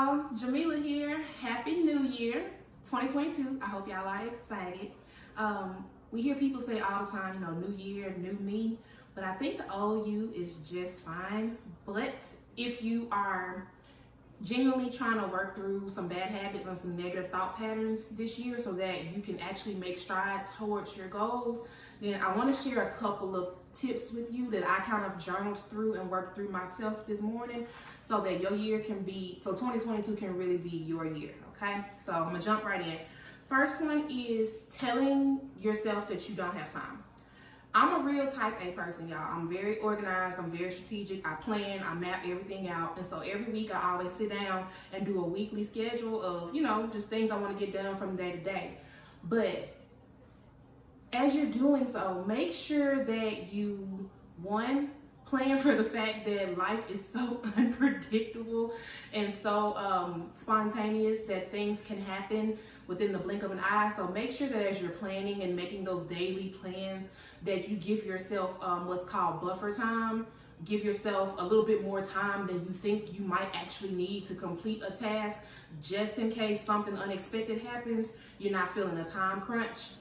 y'all, Jamila here. Happy New Year 2022. I hope y'all are excited. We hear people say all the time, new year, new me, but I think the old you is just fine. But if you are genuinely trying to work through some bad habits and some negative thought patterns this year so that you can actually make strides towards your goals, then I want to share a couple of tips with you that I kind of journaled through and worked through myself this morning so that your year can be, so 2022 can really be your year, okay? So I'm gonna jump right in. First one is telling yourself that you don't have time. I'm a real type A person, y'all. I'm very organized, I'm very strategic, I plan, I map everything out, and so every week I always sit down and do a weekly schedule of, just things I want to get done from day to day. But as you're doing so, make sure that you, one, plan for the fact that life is so unpredictable and so spontaneous that things can happen within the blink of an eye. So make sure that as you're planning and making those daily plans that you give yourself what's called buffer time. Give yourself a little bit more time than you think you might actually need to complete a task, just in case something unexpected happens. You're not feeling a time crunch,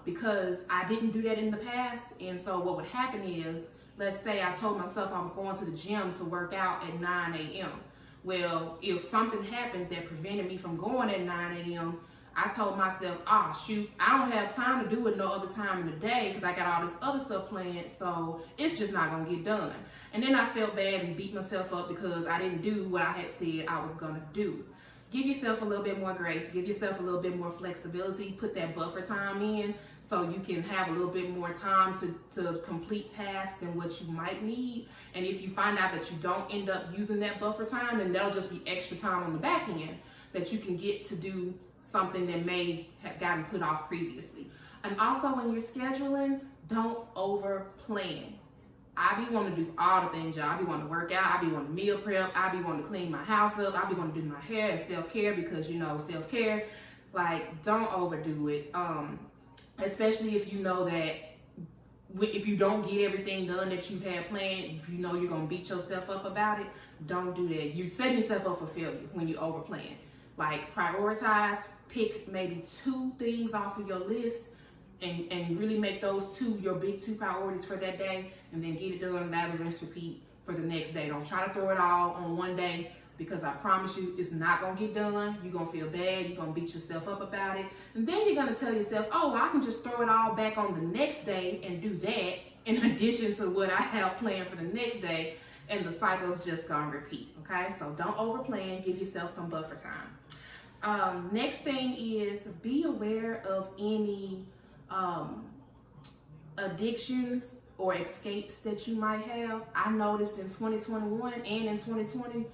because I didn't do that in the past. And so what would happen is, let's say I told myself I was going to the gym to work out at 9 a.m. Well, if something happened that prevented me from going at 9 a.m., I told myself, shoot, I don't have time to do it no other time in the day because I got all this other stuff planned, so it's just not gonna get done. And then I felt bad and beat myself up because I didn't do what I had said I was gonna do. Give yourself a little bit more grace, give yourself a little bit more flexibility, put that buffer time in so you can have a little bit more time to complete tasks than what you might need. And if you find out that you don't end up using that buffer time, then that'll just be extra time on the back end that you can get to do something that may have gotten put off previously. And also when you're scheduling, don't over plan. I be wanting to do all the things, y'all. I be wanting to work out, I be wanting to meal prep, I be wanting to clean my house up, I be wanting to do my hair and self-care because self-care, don't overdo it. Especially if you know that if you don't get everything done that you had planned, if you know you're gonna beat yourself up about it, don't do that. You're setting yourself up for failure when you overplan. Prioritize, pick maybe 2 things off of your list and really make those 2 your big 2 priorities for that day, and then get it done, lather, rinse, repeat for the next day. Don't try to throw it all on one day because I promise you it's not gonna get done. You're gonna feel bad, you're gonna beat yourself up about it, and then you're gonna tell yourself, I can just throw it all back on the next day and do that in addition to what I have planned for the next day, and the cycle's just gonna repeat, okay? So don't overplan, give yourself some buffer time. Next thing is be aware of any addictions or escapes that you might have. I noticed in 2021 and in 2020,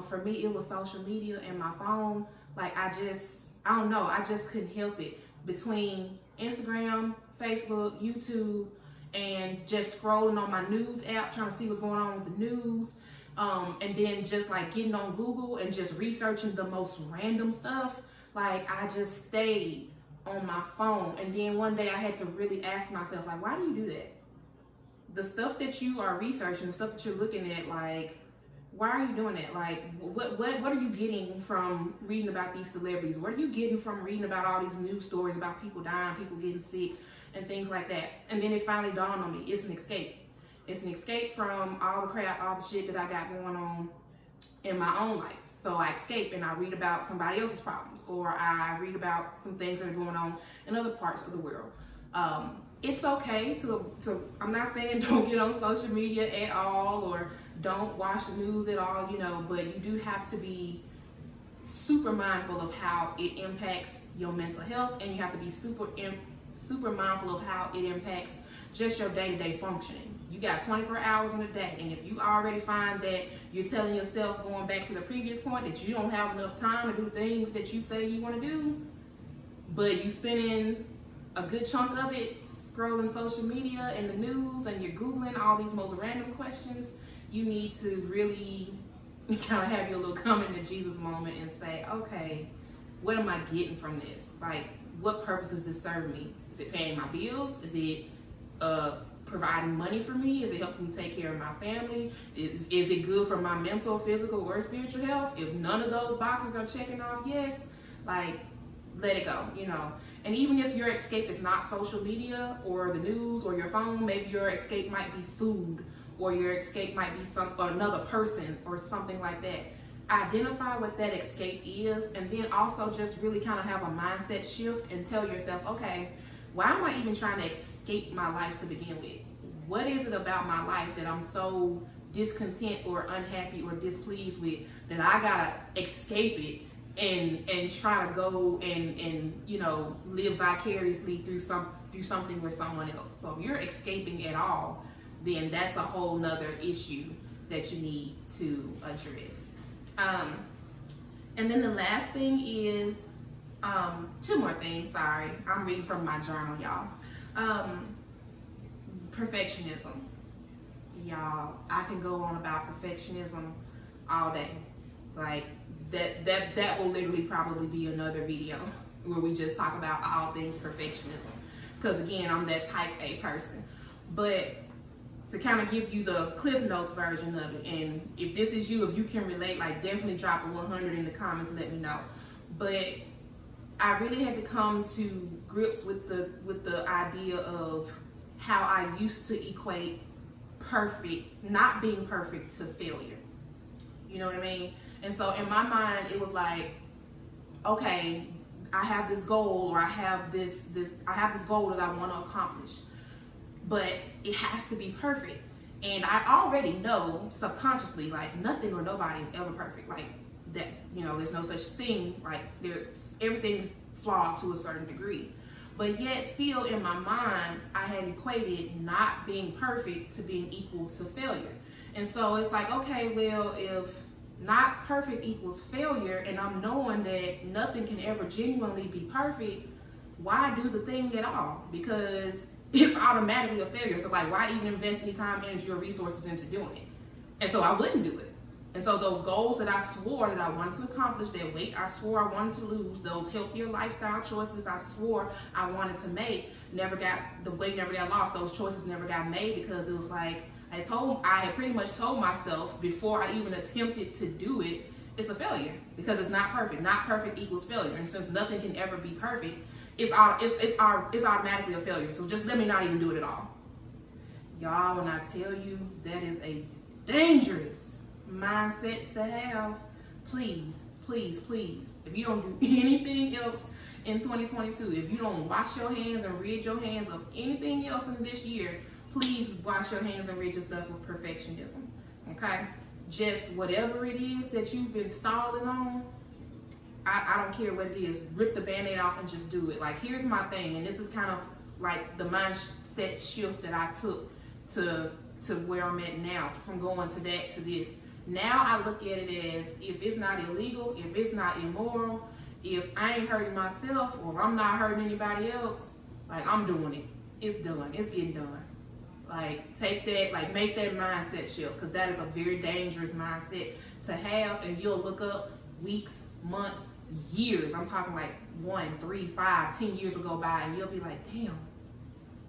for me it was social media and my phone. I just couldn't help it. Between Instagram, Facebook, YouTube, and just scrolling on my news app trying to see what's going on with the news, and then just getting on Google and just researching the most random stuff. I just stayed on my phone, and then one day I had to really ask myself, why do you do that? The stuff that you are researching, the stuff that you're looking at, why are you doing that? What are you getting from reading about these celebrities? What are you getting from reading about all these news stories about people dying, people getting sick, and things like that? And then it finally dawned on me, it's an escape. It's an escape from all the crap, all the shit that I got going on in my own life. So I escape and I read about somebody else's problems, or I read about some things that are going on in other parts of the world. It's okay to I'm not saying don't get on social media at all or don't watch the news at all, but you do have to be super mindful of how it impacts your mental health, and you have to be super mindful of how it impacts just your day-to-day functioning. You got 24 hours in a day, and if you already find that you're telling yourself, going back to the previous point, that you don't have enough time to do things that you say you want to do, but you spending a good chunk of it scrolling social media and the news, and you're Googling all these most random questions, you need to really kind of have your little coming to Jesus moment and say, okay, what am I getting from this? What purpose does this serve me? Is it paying my bills? Is it a providing money for me? Is it helping me take care of my family? Is it good for my mental, physical, or spiritual health? If none of those boxes are checking off yes, like, let it go, you know. And even if your escape is not social media or the news or your phone, maybe your escape might be food, or your escape might be another person or something like that. Identify what that escape is, and then also just really kind of have a mindset shift and tell yourself, okay, why am I even trying to escape my life to begin with? What is it about my life that I'm so discontent or unhappy or displeased with that I gotta escape it and try to go and you know, live vicariously through something with someone else? So if you're escaping at all, then that's a whole nother issue that you need to address. And then the last thing is, two more things, sorry. I'm reading from my journal, y'all. Perfectionism. Y'all, I can go on about perfectionism all day. Like, that will literally probably be another video where we just talk about all things perfectionism. Because again, I'm that type A person. But to kind of give you the Cliff Notes version of it, and if this is you, if you can relate, like, definitely drop a 100 in the comments and let me know. But I really had to come to grips with the idea of how I used to equate not being perfect, to failure. You know what I mean? And so in my mind, it was like, okay, I have this goal, or I have this goal that I want to accomplish, but it has to be perfect. And I already know subconsciously, like, nothing or nobody is ever perfect. Like, that, you know, there's no such thing. Like, everything's flawed to a certain degree. But yet still in my mind, I had equated not being perfect to being equal to failure. And so it's like, okay, well, if not perfect equals failure, and I'm knowing that nothing can ever genuinely be perfect, why do the thing at all? Because it's automatically a failure. So, like, why even invest any time, energy, or resources into doing it? And so I wouldn't do it. And so those goals that I swore that I wanted to accomplish, that weight I swore I wanted to lose, those healthier lifestyle choices I swore I wanted to make, the weight never got lost. Those choices never got made, because it was like, I had pretty much told myself before I even attempted to do it, it's a failure, because it's not perfect. Not perfect equals failure. And since nothing can ever be perfect, it's automatically a failure. So just let me not even do it at all. Y'all, when I tell you that is a dangerous mindset to have, please, please, please, if you don't do anything else in 2022, if you don't wash your hands and rid your hands of anything else in this year, please wash your hands and rid yourself of perfectionism. Okay? Just whatever it is that you've been stalling on, I don't care what it is, rip the band-aid off and just do it. Like, here's my thing, and this is kind of like the mindset shift that I took to where I'm at now, from going to that to this. Now I look at it as, if it's not illegal, if it's not immoral, if I ain't hurting myself, or if I'm not hurting anybody else, like, I'm doing it. It's done. It's getting done. Like, take that, like, make that mindset shift, because that is a very dangerous mindset to have. And you'll look up weeks, months, years. I'm talking like 1, 3, 5, 10 years will go by, and you'll be like, damn,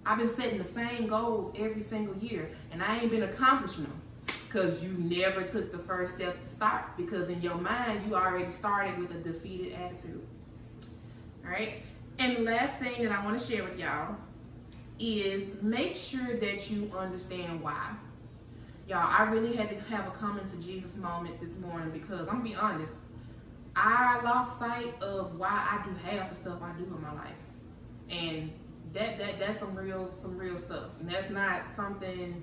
I've been setting the same goals every single year, and I ain't been accomplishing them. Because you never took the first step to start, because in your mind, you already started with a defeated attitude. All right? And the last thing that I want to share with y'all is, make sure that you understand why. Y'all, I really had to have a coming to Jesus moment this morning, because I'm gonna be honest, I lost sight of why I do half the stuff I do in my life. And that's some real stuff. And that's not something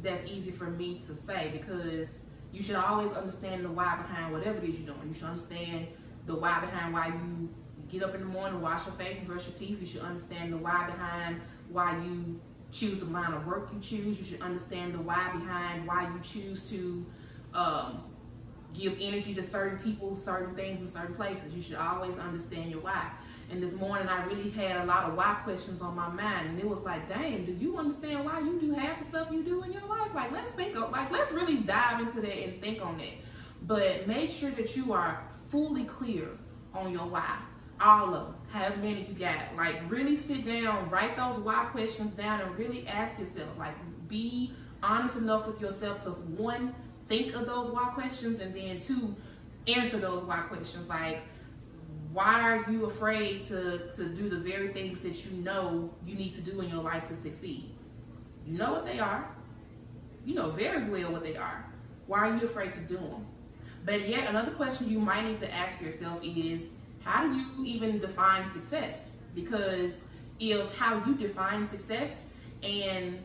that's easy for me to say, because you should always understand the why behind whatever it is you're doing. You should understand the why behind why you get up in the morning, wash your face, and brush your teeth. You should understand the why behind why you choose the line of work you choose. You should understand the why behind why you choose to give energy to certain people, certain things, in certain places. You should always understand your why. And this morning, I really had a lot of why questions on my mind, and it was like, dang, do you understand why you do half the stuff you do in your life? Like, let's really dive into that and think on that. But make sure that you are fully clear on your why. All of them, however many you got. Like, really sit down, write those why questions down, and really ask yourself. Like, be honest enough with yourself to, one, think of those why questions, and then two, answer those why questions. Like, why are you afraid to do the very things that you know you need to do in your life to succeed? You know what they are. You know very well what they are. Why are you afraid to do them? But yet another question you might need to ask yourself is, how do you even define success? Because if how you define success and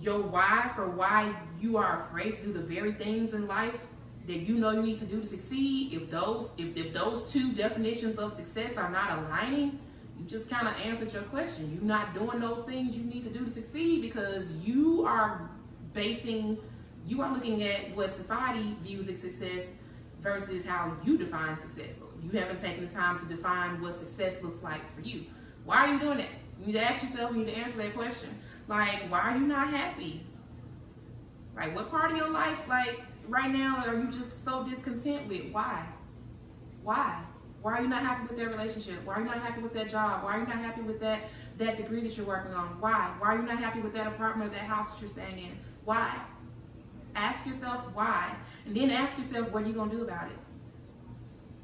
your why for why you are afraid to do the very things in life that you know you need to do to succeed, if those two definitions of success are not aligning, you just kind of answered your question. You're not doing those things you need to do to succeed because you are looking at what society views as success versus how you define success. You haven't taken the time to define what success looks like for you. Why are you doing that? You need to ask yourself, you need to answer that question. Like, why are you not happy? Like, what part of your life, like, right now are you just so discontent with? Why? Why are you not happy with that relationship? Why are you not happy with that job? Why are you not happy with that degree that you're working on? Why are you not happy with that apartment or that house that you're staying in? Why? Ask yourself why, and then ask yourself what are you gonna do about it.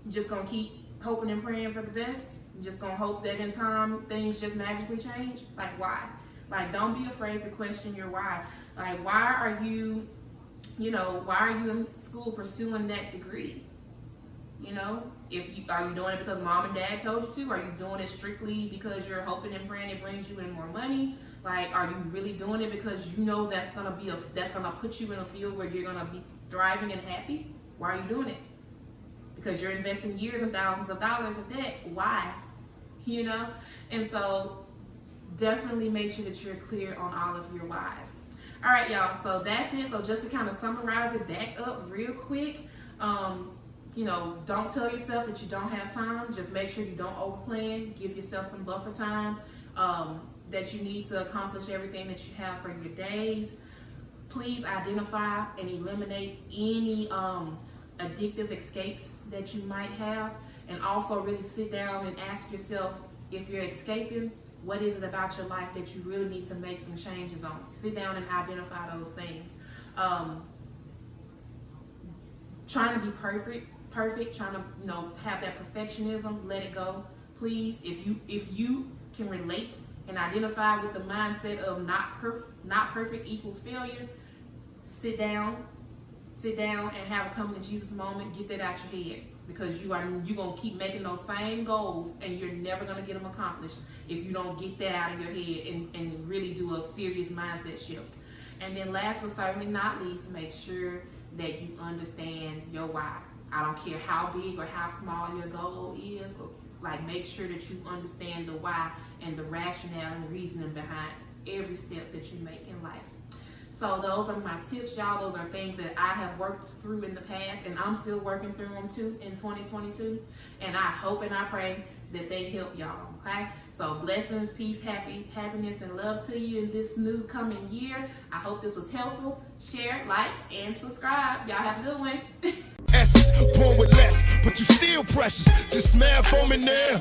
You just gonna keep hoping and praying for the best? You just gonna hope that in time things just magically change? Like, why? Like, don't be afraid to question your why. Like, why are you in school pursuing that degree? Are you doing it because mom and dad told you to? Are you doing it strictly because you're hoping and praying it brings you in more money? Like, are you really doing it because you know that's gonna put you in a field where you're gonna be thriving and happy? Why are you doing it? Because you're investing years and thousands of dollars in debt. Why? And so definitely make sure that you're clear on all of your whys. All right, y'all. So that's it. So just to kind of summarize it back up real quick. Don't tell yourself that you don't have time. Just make sure you don't overplan. Give yourself some buffer time that you need to accomplish everything that you have for your days. Please identify and eliminate any addictive escapes that you might have, and also really sit down and ask yourself, if you're escaping, what is it about your life that you really need to make some changes on? Sit down and identify those things. Trying to be perfect, trying to have that perfectionism, let it go. Please, if you can relate and identify with the mindset of not perfect equals failure, sit down and have a come to Jesus moment. Get that out your head, because you're gonna keep making those same goals and you're never gonna get them accomplished if you don't get that out of your head and really do a serious mindset shift. And then last but certainly not least, make sure that you understand your why. I don't care how big or how small your goal is, but make sure that you understand the why and the rationale and reasoning behind every step that you make in life. So those are my tips, y'all. Those are things that I have worked through in the past, and I'm still working through them too in 2022. And I hope and I pray that they help y'all, okay? So blessings, peace, happiness, and love to you in this new coming year. I hope this was helpful. Share, like, and subscribe. Y'all have a good one. Essence, born with less, but you still precious. Just smell foam in there.